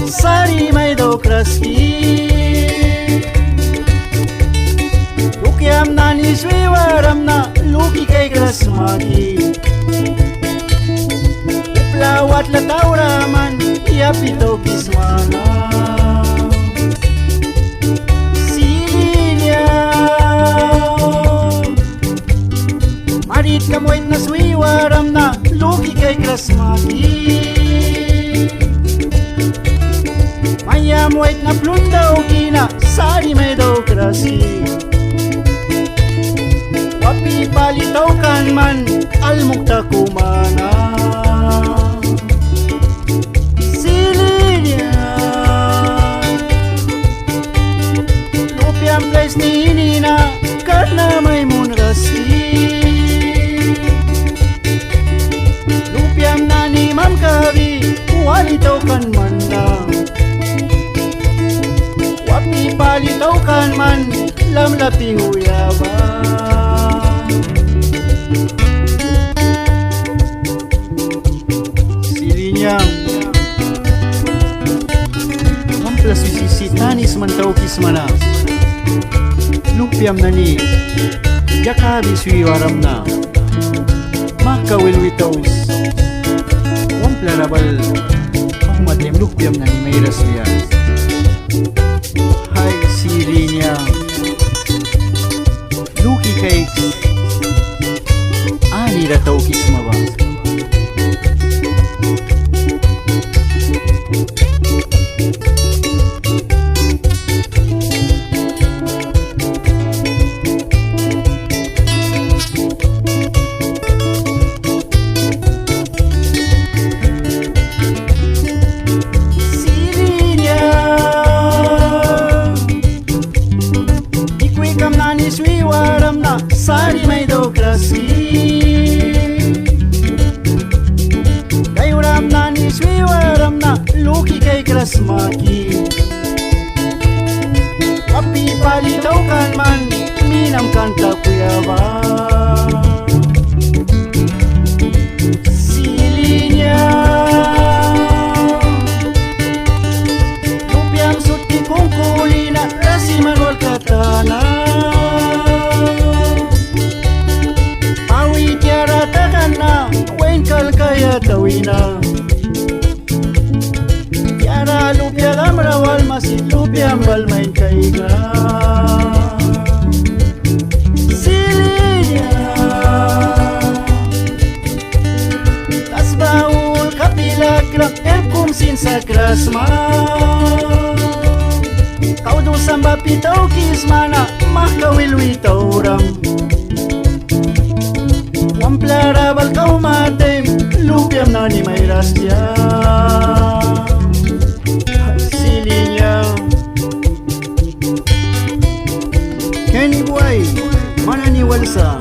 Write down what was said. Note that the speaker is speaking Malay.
sari may dokraski lukyam nani swiwaram na luki kay krasmagi uplawat latawraman yapito kismana silinya marit kamoy na swiwaram na luki kay krasmagi Mayam wait na plunda kina sari may dokrasi wapi palitaw kan man almukta kumana silinya lupiang place ni inina karna may munrasi lupiang nani mam kavi walitaw kan man lang palitaw kan man lamlapi huyaba silinyang mamplas visisitanis mantaw kismana lupiam nani jakabi suiwaram na makawilwitaus wamplarabal matem lupiam nani mayras liya silinya luki cakes ani ratau kismawa swiwaram na sari may dokrasi kayuram na ni swiwaram na luki kay krasmaki api palitaw kan man minam kanta kuyaba silinya lupiang suti kong kulina rasi manwal katana kaya tawina Yara lupya lamrawal masih lupya balmain kaiga silinya tas baul kapilagram elkum sin sa krasma kau do samba pitaw kismana makawilwitawram wamplarabal kau matem lupiam nani may rasya silinya Kenny Boy mananiwalsa